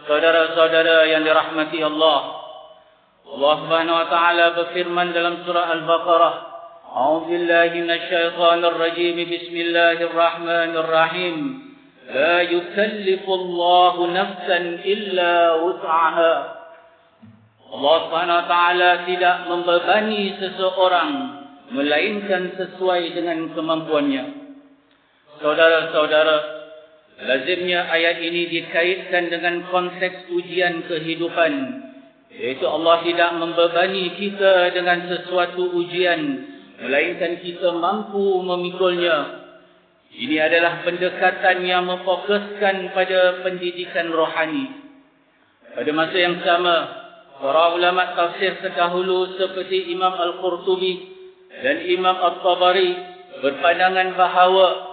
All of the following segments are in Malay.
Saudara-saudara yang dirahmati Allah, Allah Subhanahu wa taala berfirman dalam surah Al-Baqarah, A'udzubillahi minasyaitonir rajim. Bismillahirrahmanirrahim. La yukallifullahu nafsan illa wus'aha. Allah Subhanahu wa taala tidak membebani seseorang melainkan sesuai dengan kemampuannya. Saudara-saudara, lazimnya ayat ini dikaitkan dengan konteks ujian kehidupan, yaitu Allah tidak membebani kita dengan sesuatu ujian, melainkan kita mampu memikulnya. Ini adalah pendekatan yang memfokuskan pada pendidikan rohani. Pada masa yang sama, para ulama tafsir terdahulu seperti Imam Al-Qurtubi dan Imam At-Tabari berpandangan bahawa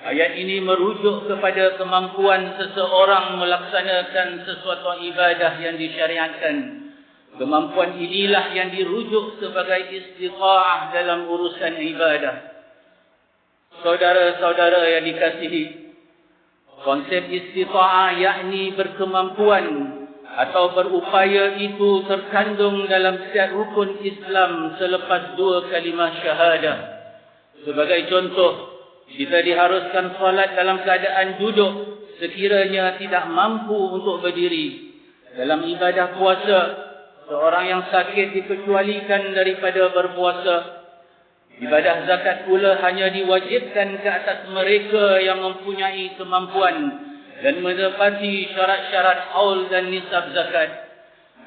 ayat ini merujuk kepada kemampuan seseorang melaksanakan sesuatu ibadah yang disyariatkan. Kemampuan inilah yang dirujuk sebagai istita'ah dalam urusan ibadah. Saudara-saudara yang dikasihi, konsep istita'ah yakni berkemampuan atau berupaya itu terkandung dalam setiap rukun Islam selepas 2 kalimah syahadah. Sebagai contoh, kita diharuskan solat dalam keadaan duduk sekiranya tidak mampu untuk berdiri. Dalam ibadah puasa, seorang yang sakit dikecualikan daripada berpuasa. Ibadah zakat pula hanya diwajibkan ke atas mereka yang mempunyai kemampuan dan menepati syarat-syarat haul dan nisab zakat.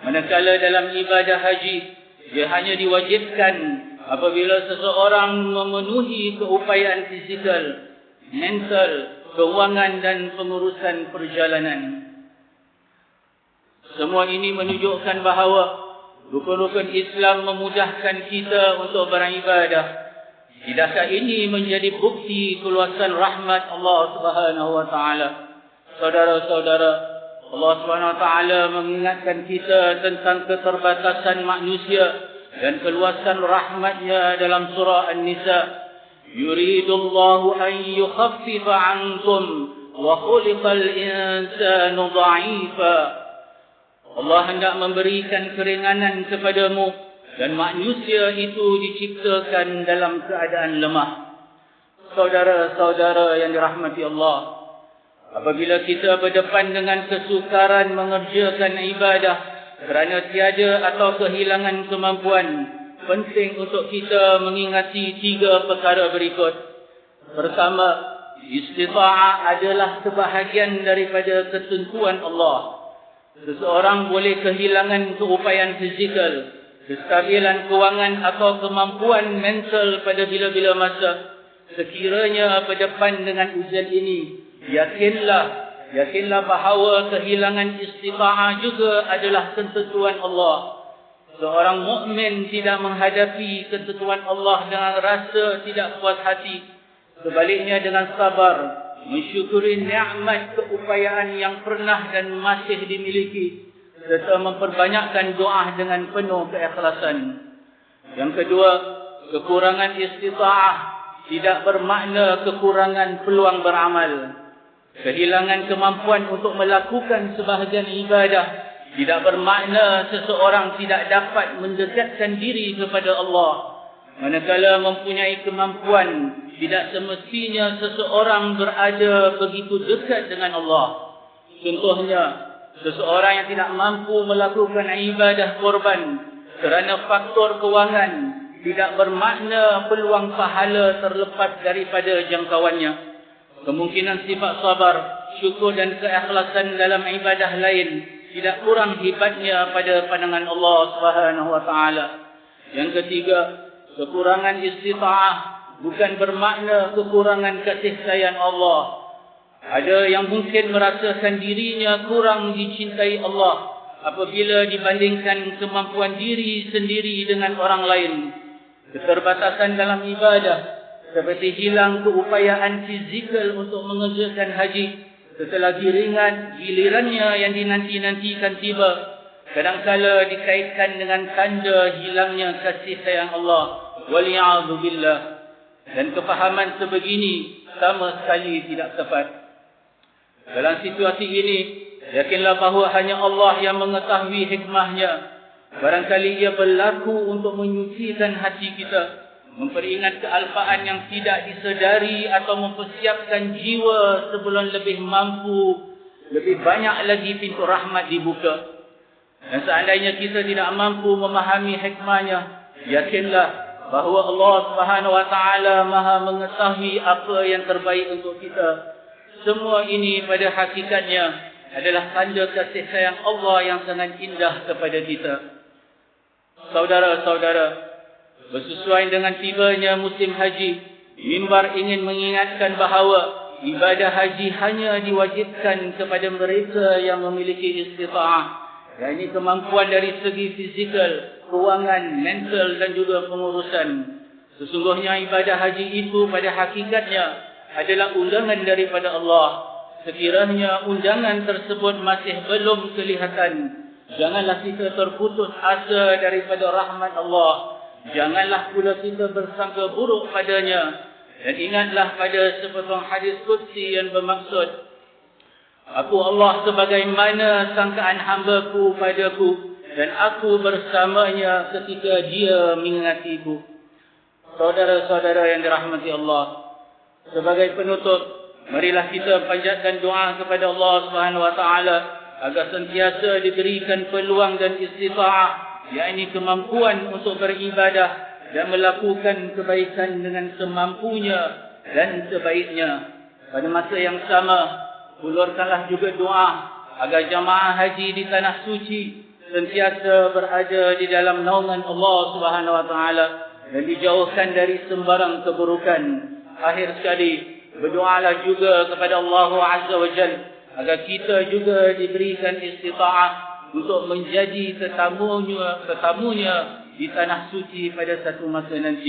Manakala dalam ibadah haji, dia hanya diwajibkan apabila seseorang memenuhi keupayaan fizikal, mental, keuangan dan pengurusan perjalanan. Semua ini menunjukkan bahawa rukun-rukun Islam memudahkan kita untuk beribadah. Tidakkah ini menjadi bukti keluasan rahmat Allah Subhanahu wa taala? Saudara-saudara, Allah Subhanahu wa taala mengingatkan kita tentang keterbatasan manusia dan keluasan rahmatnya dalam surah An-Nisa. Yuridullahu an yukhaffifa 'ankum wa khuliqal insanu dha'ifa. Allah hendak memberikan keringanan kepadamu dan manusia itu diciptakan dalam keadaan lemah. Saudara-saudara yang dirahmati Allah, apabila kita berdepan dengan kesukaran mengerjakan ibadah kerana tiada atau kehilangan kemampuan, penting untuk kita mengingati 3 perkara berikut. Pertama, istita'ah adalah sebahagian daripada ketentuan Allah. Seseorang boleh kehilangan keupayaan fizikal, kestabilan kewangan atau kemampuan mental pada bila-bila masa. Sekiranya berdepan dengan ujian ini, yakinlah bahawa kehilangan istita'ah juga adalah ketentuan Allah. Seorang mukmin tidak menghadapi ketentuan Allah dengan rasa tidak puas hati. Sebaliknya dengan sabar, mensyukuri nikmat keupayaan yang pernah dan masih dimiliki, serta memperbanyakkan doa dengan penuh keikhlasan. Yang kedua, kekurangan istita'ah tidak bermakna kekurangan peluang beramal. Kehilangan kemampuan untuk melakukan sebahagian ibadah tidak bermakna seseorang tidak dapat mendekatkan diri kepada Allah. Manakala mempunyai kemampuan, tidak semestinya seseorang berada begitu dekat dengan Allah. Contohnya, seseorang yang tidak mampu melakukan ibadah korban kerana faktor kewangan tidak bermakna peluang pahala terlepas daripada jangkauannya. Kemungkinan sifat sabar, syukur dan keikhlasan dalam ibadah lain tidak kurang hebatnya pada pandangan Allah Subhanahu wa taala. Yang ketiga, kekurangan istita'ah bukan bermakna kekurangan kasih sayang Allah. Ada yang mungkin merasakan dirinya kurang dicintai Allah apabila dibandingkan kemampuan diri sendiri dengan orang lain. Keterbatasan dalam ibadah, seperti hilang keupayaan fizikal untuk mengerjakan haji, setelah gilirannya yang dinanti-nantikan tiba, kadangkala dikaitkan dengan tanda hilangnya kasih sayang Allah. Waliya'udhu billah. Dan kefahaman sebegini sama sekali tidak tepat. Dalam situasi ini, Yakinlah bahawa hanya Allah yang mengetahui hikmahnya. Barangkali ia berlaku untuk menyucikan hati kita, memperingat kealpaan yang tidak disedari atau mempersiapkan jiwa sebelum lebih mampu, lebih banyak lagi pintu rahmat dibuka. Dan seandainya kita tidak mampu memahami hikmahnya, yakinlah bahawa Allah Subhanahu wa taala Maha mengetahui apa yang terbaik untuk kita. Semua ini pada hakikatnya adalah tanda kasih sayang Allah yang sangat indah kepada kita. Saudara-saudara, bersesuaian dengan tibanya musim haji, mimbar ingin mengingatkan bahawa ibadah haji hanya diwajibkan kepada mereka yang memiliki istita'ah, yakni kemampuan dari segi fizikal, kewangan, mental dan juga pengurusan. Sesungguhnya ibadah haji itu pada hakikatnya adalah undangan daripada Allah. Sekiranya undangan tersebut masih belum kelihatan, janganlah kita terputus asa daripada rahmat Allah. Janganlah pula kita bersangka buruk padanya. Dan ingatlah pada sepotong hadis qudsi yang bermaksud, aku Allah sebagaimana sangkaan hamba-Ku padaku, dan aku bersamanya ketika dia mengingatiku. Saudara-saudara yang dirahmati Allah, sebagai penutup, marilah kita panjatkan doa kepada Allah Subhanahu wa taala agar sentiasa diberikan peluang dan istita'ah, yakni kemampuan untuk beribadah dan melakukan kebaikan dengan semampunya dan sebaiknya. Pada masa yang sama, ulurkanlah juga doa agar jamaah haji di tanah suci sentiasa berada di dalam naungan Allah Subhanahu wa taala dan dijauhkan dari sembarang keburukan. Akhir sekali, berdoalah juga kepada Allah Azza wa Jalla agar kita juga diberikan istita'ah untuk menjadi tetamunya di tanah suci pada satu masa nanti.